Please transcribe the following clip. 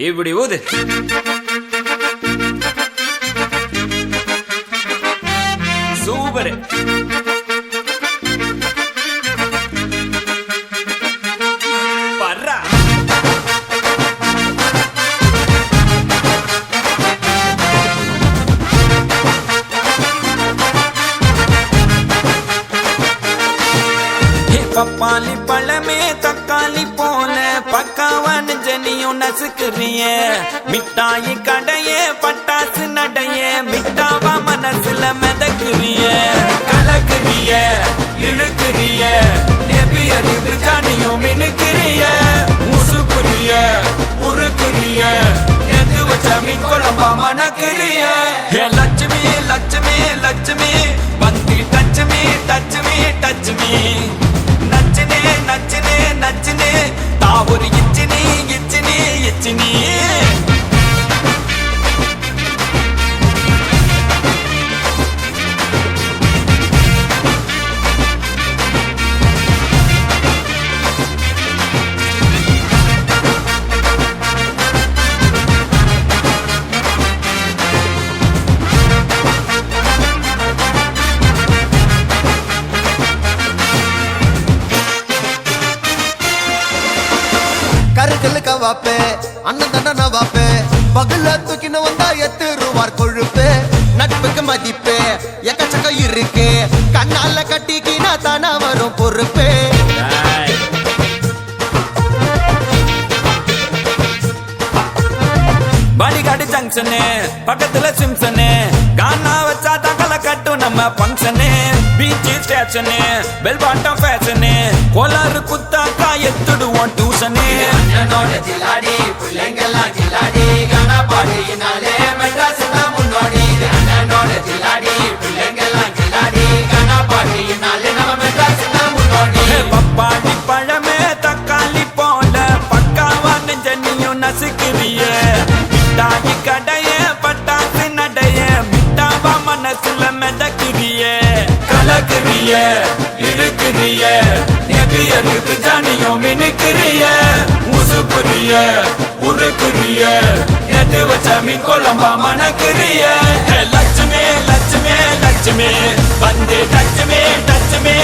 இப்படி ஊது. சூப்பர். பப்பாளி பழமே தக்காளி போல பக்காவான ஜனியும் நசுக்குறிய மிட்டாயி கடையே பட்டாசு நடைய மிட்டாவா மனசுல மிதக்குறிய கலக்குறிய இழுக்குறிய நெபியறிவு ஜனியும் மினுக்குறிய முசுக்குறிய உருக்குறிய எது வச்ச மீன் குழம்பா மணக்குறிய லட்சுமி லட்சுமி லட்சுமி வந்து டச்சுமி டச்சுமி டச்சுமி நச்சினே நச்சினே நச்சினே தாவூர் இச்சினி இச்சினி இச்சினி. கருக்கலுக்க வாப்பே அண்ணன் தண்டன வாப்பே பகல தூக்கின வந்தா எத்து ரூபார் கொழுப்பு நட்புக்கு மதிப்பு எக்கச்சக்கம் இருக்கு கண்ணால கட்டிக்கினா தானா வரும் பொறுப்பு. பாடிகாடு ஜங்ஷனு பக்கத்துல சிம்சனு கானா வச்சா தகல கட்டும் நம்ம பங்கனு beach station bell bottom fashion கோலாறு குத்தாக்கா எத்துடுவோம் டியூஷனு. ஜிலாடி பிள்ளைங்கெல்லாம் ஜிலாடி கானா பாடினாலே மெட்ராஸ் தான் முன்னோடி. அண்ணனோட ஜிலாடி பிள்ளைங்கெல்லாம் ஜிலாடி கானா பாடினாலே நம்ம மெட்ராஸ் தான் முன்னோடி. பப்பாளி பழமே தக்காளி போல பக்காவா நெஞ்சனியும் நசுக்குறிய மிட்டாயி கடைய பட்டாசு நடைய மிட்டாவா மனசுல மிதக்குறிய கலக்குறிய இழுக்குறிய நெபியறிவு ஜனியும் மினுக்குறிய முசுக்குறிய உருக்குறிய எது வச்ச மீன் குழம்பா மணக்குறிய லட்சுமி லட்சுமி லட்சுமி வந்து டச்சுமி டச்சுமி